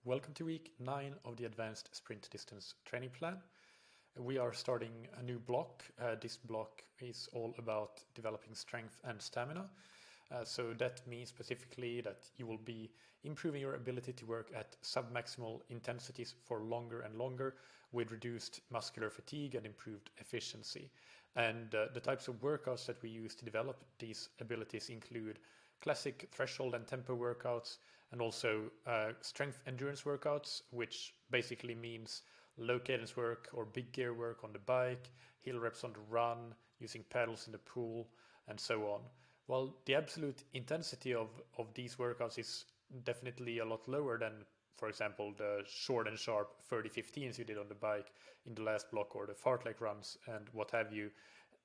Welcome to week 9 of the Advanced Sprint Distance Training Plan. We are starting a new block. This block is all about developing strength and stamina. So that means specifically that you will be improving your ability to work at submaximal intensities for longer and longer with reduced muscular fatigue and improved efficiency. And the types of workouts that we use to develop these abilities include classic threshold and tempo workouts, and also strength endurance workouts, which basically means low cadence work or big gear work on the bike, hill reps on the run, using paddles in the pool, and so on. Well, the absolute intensity of these workouts is definitely a lot lower than, for example, the short and sharp 30-15s you did on the bike in the last block, or the fartlek runs and what have you.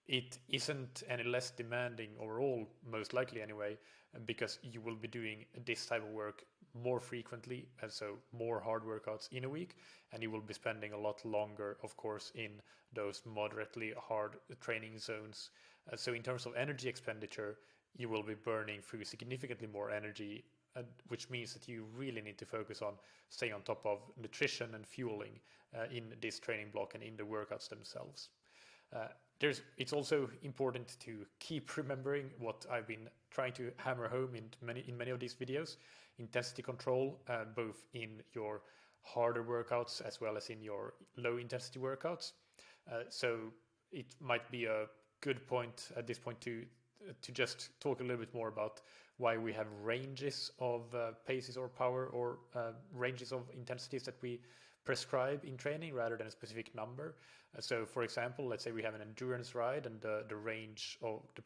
It isn't any less demanding overall, most likely anyway, because you will be doing this type of work more frequently, and so more hard workouts in a week, and you will be spending a lot longer, of course, in those moderately hard training zones. So in terms of energy expenditure, you will be burning through significantly more energy, which means that you really need to focus on staying on top of nutrition and fueling in this training block and in the workouts themselves. It's also important to keep remembering what I've been trying to hammer home in many of these videos: intensity control, both in your harder workouts as well as in your low intensity workouts. So it might be a good point at this point to just talk a little bit more about why we have ranges of paces or power, or ranges of intensities that we prescribe in training rather than a specific number. So for example, let's say we have an endurance ride, and the range of the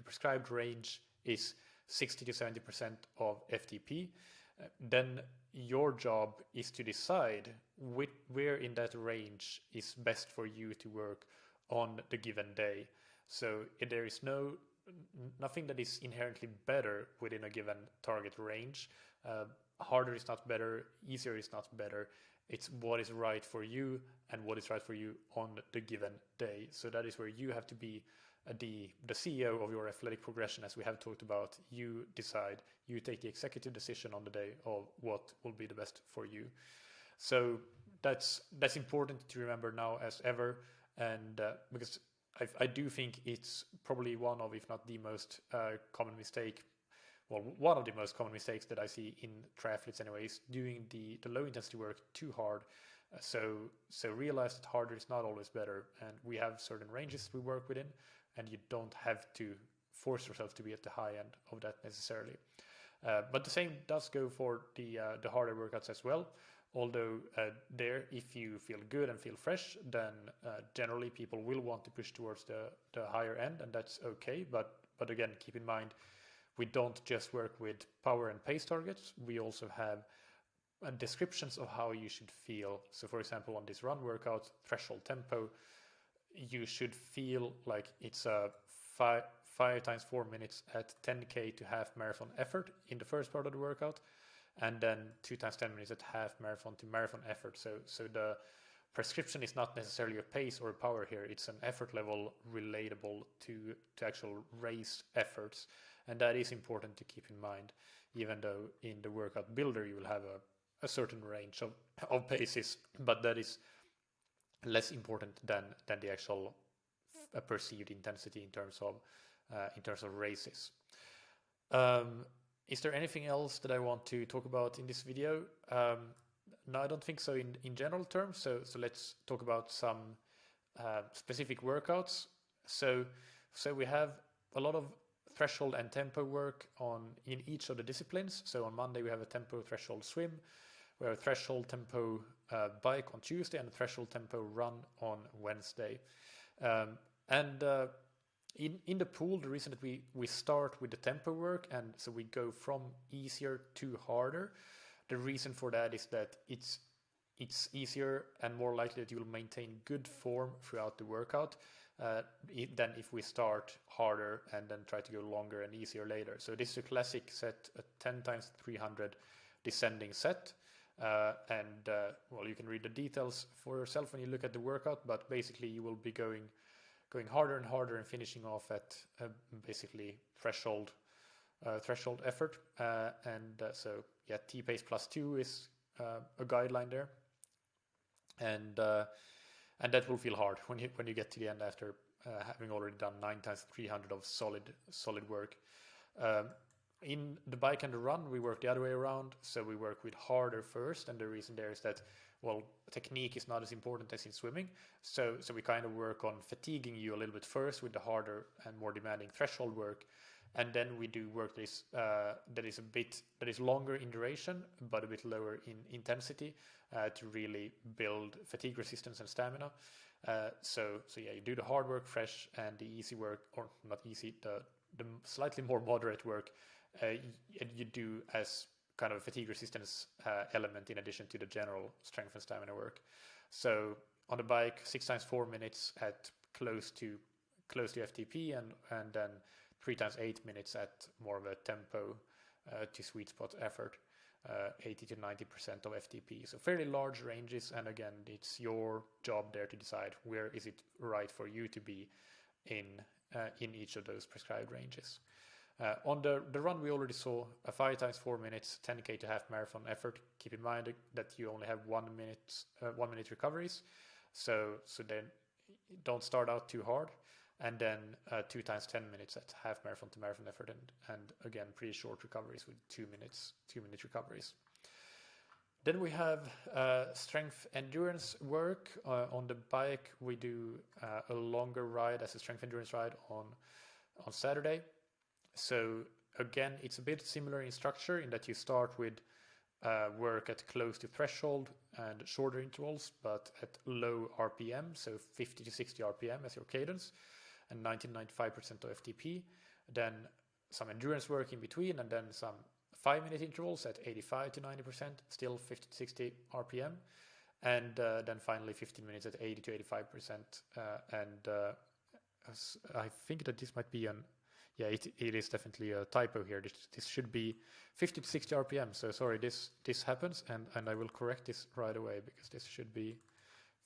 prescribed range is 60 to 70% of FTP. Then your job is to decide where in that range is best for you to work on the given day. So there is nothing that is inherently better within a given target range. Harder is not better, easier is not better. It's what is right for you and what is right for you on the given day. So that is where you have to be the CEO of your athletic progression, as we have talked about. You decide, you take the executive decision on the day of what will be the best for you. So that's important to remember now as ever, and because I do think it's probably one of, if not the most common mistake, well, one of the most common mistakes that I see in triathletes anyway, is doing the low intensity work too hard. So realize that harder is not always better, and we have certain ranges we work within, and you don't have to force yourself to be at the high end of that necessarily. But the same does go for the harder workouts as well. Although there, if you feel good and feel fresh, then generally people will want to push towards the higher end, and that's okay. But again, keep in mind, we don't just work with power and pace targets. We also have descriptions of how you should feel. So for example, on this run workout, threshold tempo, you should feel like it's a 5 times 4 minutes at 10K to half marathon effort in the first part of the workout, and then 2 times 10 minutes at half marathon to marathon effort. So the prescription is not necessarily a pace or a power here. It's an effort level relatable to actual race efforts. And that is important to keep in mind, even though in the workout builder you will have a certain range of paces, but that is less important than the actual perceived intensity in terms of races. Is there anything else that I want to talk about in this video? No, I don't think so in general terms. So let's talk about some specific workouts. So we have a lot of threshold and tempo work in each of the disciplines. So on Monday we have a tempo threshold swim, we have a threshold tempo bike on Tuesday, and a threshold tempo run on Wednesday. In the pool, the reason that we start with the tempo work, and so we go from easier to harder, the reason for that is that it's easier and more likely that you will maintain good form throughout the workout than if we start harder and then try to go longer and easier later. So this is a classic set, a 10 times 300 descending set. Well, you can read the details for yourself when you look at the workout, but basically you will be going harder and harder and finishing off at basically threshold effort. So yeah, T pace plus 2 is a guideline there, and that will feel hard when you get to the end after having already done 9 times 300 of solid work. In the bike and the run, we work the other way around. So we work with harder first, and the reason there is that, well, technique is not as important as in swimming. So we kind of work on fatiguing you a little bit first with the harder and more demanding threshold work, and then we do work that is longer in duration but a bit lower in intensity to really build fatigue resistance and stamina. So yeah, you do the hard work fresh, and the easy work, or not easy, the slightly more moderate work you do as kind of a fatigue resistance element in addition to the general strength and stamina work. So on the bike, 6 times 4 minutes at close to FTP, and then 3 times 8 minutes at more of a tempo to sweet spot effort, 80 to 90% of FTP. So fairly large ranges, and again, it's your job there to decide where is it right for you to be in each of those prescribed ranges. On the run, we already saw a 5 times 4 minutes 10K to half marathon effort. Keep in mind that you only have 1 minute recoveries, so then don't start out too hard. And then 2 times 10 minutes at half marathon to marathon effort, and again pretty short recoveries with 2 minute recoveries. Then we have strength endurance work. On the bike, we do a longer ride as a strength endurance ride on Saturday. So again, it's a bit similar in structure in that you start with work at close to threshold and shorter intervals, but at low RPM, so 50 to 60 RPM as your cadence, and 90-95% of FTP. Then some endurance work in between, and then some 5-minute intervals at 85 to 90%, still 50 to 60 RPM, and then finally 15 minutes at 80 to 85%. I think that this might be yeah, it is definitely a typo here. This should be 50 to 60 RPM. So sorry, this happens, and I will correct this right away, because this should be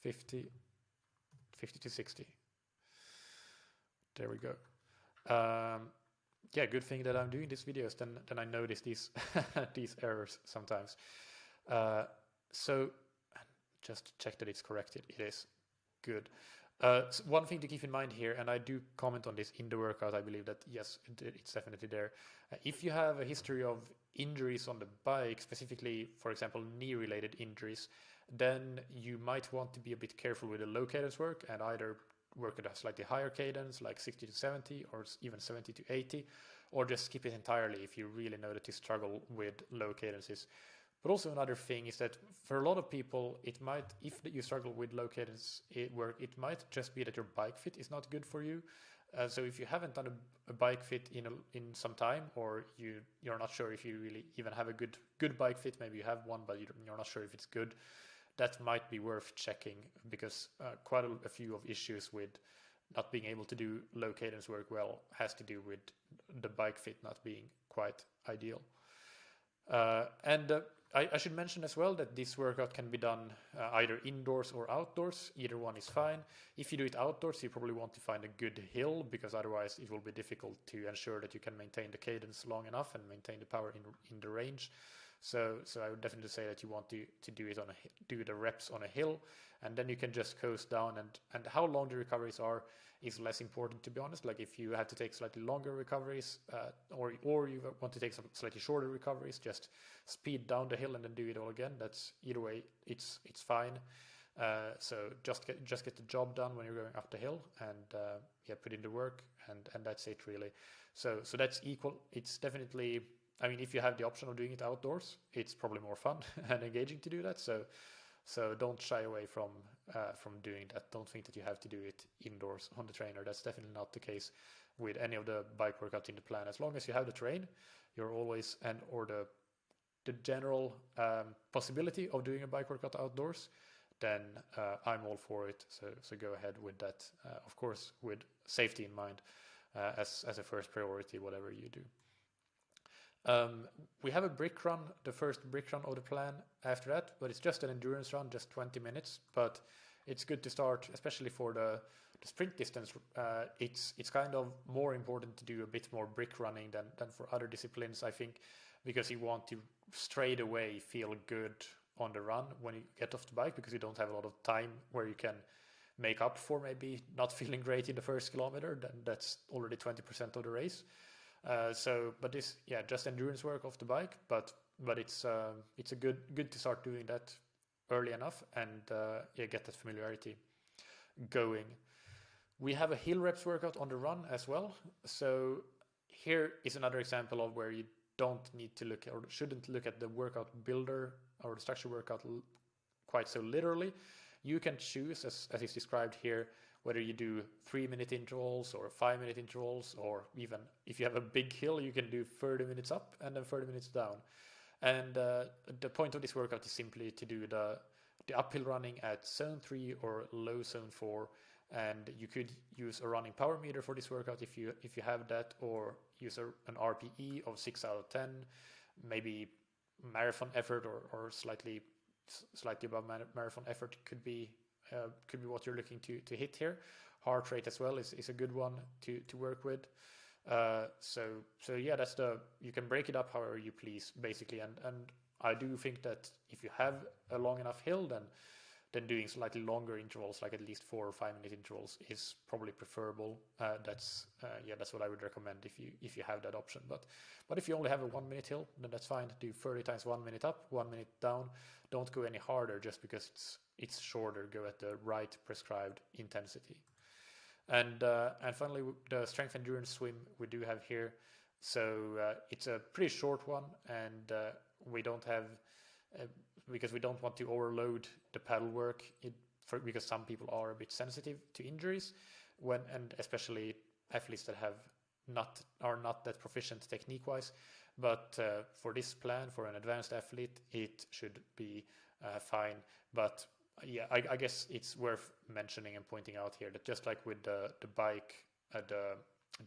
50 to 60. There we go. Yeah, good thing that I'm doing these videos. Then I notice these these errors sometimes. So just check that it's corrected. It is good. So one thing to keep in mind here, and I do comment on this in the workout, I believe that yes, it's definitely there. If you have a history of injuries on the bike, specifically, for example, knee-related injuries, then you might want to be a bit careful with the low cadence work and either work at a slightly higher cadence, like 60 to 70 or even 70 to 80, or just skip it entirely if you really know that you struggle with low cadences. But also another thing is that for a lot of people, it might, if you struggle with low cadence work, it might just be that your bike fit is not good for you. So if you haven't done a bike fit in some time, or you're not sure if you really even have a good bike fit, maybe you have one, but you're not sure if it's good, that might be worth checking, because quite a few of issues with not being able to do low cadence work well has to do with the bike fit not being quite ideal. I should mention as well that this workout can be done either indoors or outdoors. Either one is fine. If you do it outdoors, you probably want to find a good hill, because otherwise it will be difficult to ensure that you can maintain the cadence long enough and maintain the power in the range. So I would definitely say that you want to do the reps on a hill, and then you can just coast down, and how long the recoveries are is less important, to be honest. Like if you have to take slightly longer recoveries, or you want to take some slightly shorter recoveries, just speed down the hill and then do it all again. That's either way, it's fine. So just get the job done when you're going up the hill, and yeah, put in the work, and that's it really. So that's equal. It's definitely, I mean, if you have the option of doing it outdoors, it's probably more fun and engaging to do that. So don't shy away from doing that. Don't think that you have to do it indoors on the trainer. That's definitely not the case with any of the bike workouts in the plan. As long as you have the terrain, you're always, or the general possibility of doing a bike workout outdoors, then I'm all for it. So go ahead with that. Of course, with safety in mind as a first priority, whatever you do. We have a brick run, the first brick run of the plan after that, but it's just an endurance run, just 20 minutes. But it's good to start, especially for the sprint distance. It's kind of more important to do a bit more brick running than for other disciplines, I think, because you want to straight away feel good on the run when you get off the bike, because you don't have a lot of time where you can make up for maybe not feeling great in the first kilometer. Then that's already 20% of the race. But this, yeah, just endurance work off the bike, but it's a good to start doing that early enough and get that familiarity going. We have a hill reps workout on the run as well. So here is another example of where you don't need to look or shouldn't look at the workout builder or the structure workout quite so literally. You can choose, as is described here, whether you do 3-minute intervals or 5-minute intervals, or even if you have a big hill, you can do 30 minutes up and then 30 minutes down. And the point of this workout is simply to do the uphill running at zone 3 or low zone 4. And you could use a running power meter for this workout if you have that, or use an RPE of 6 out of 10, maybe marathon effort or slightly above marathon effort could be what you're looking to hit here. Heart rate as well is a good one to work with. So yeah, you can break it up however you please, basically. And I do think that if you have a long enough hill, then doing slightly longer intervals, like at least 4 or 5-minute intervals, is probably preferable. That's what I would recommend if you have that option. But if you only have a 1-minute hill, then that's fine. Do 30 times 1 minute up, 1 minute down. Don't go any harder just because it's shorter. Go at the right prescribed intensity. And finally, the strength endurance swim we do have here. So it's a pretty short one, and we don't have. Because we don't want to overload the paddle work, because some people are a bit sensitive to injuries, and especially athletes that are not that proficient technique-wise. But for this plan, for an advanced athlete, it should be fine. But yeah, I guess it's worth mentioning and pointing out here that just like with the bike, the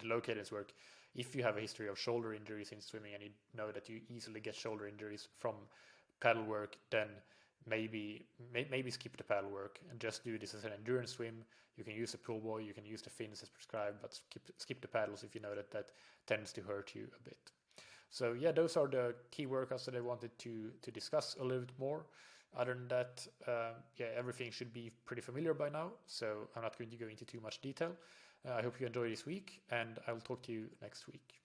low cadence work, if you have a history of shoulder injuries in swimming and you know that you easily get shoulder injuries from paddle work, then maybe skip the paddle work and just do this as an endurance swim. You can use a pull buoy, you can use the fins as prescribed, but skip the paddles if you know that tends to hurt you a bit. So yeah, those are the key workouts that I wanted to discuss a little bit more. Other than that, everything should be pretty familiar by now, so I'm not going to go into too much detail. I hope you enjoy this week, and I'll talk to you next week.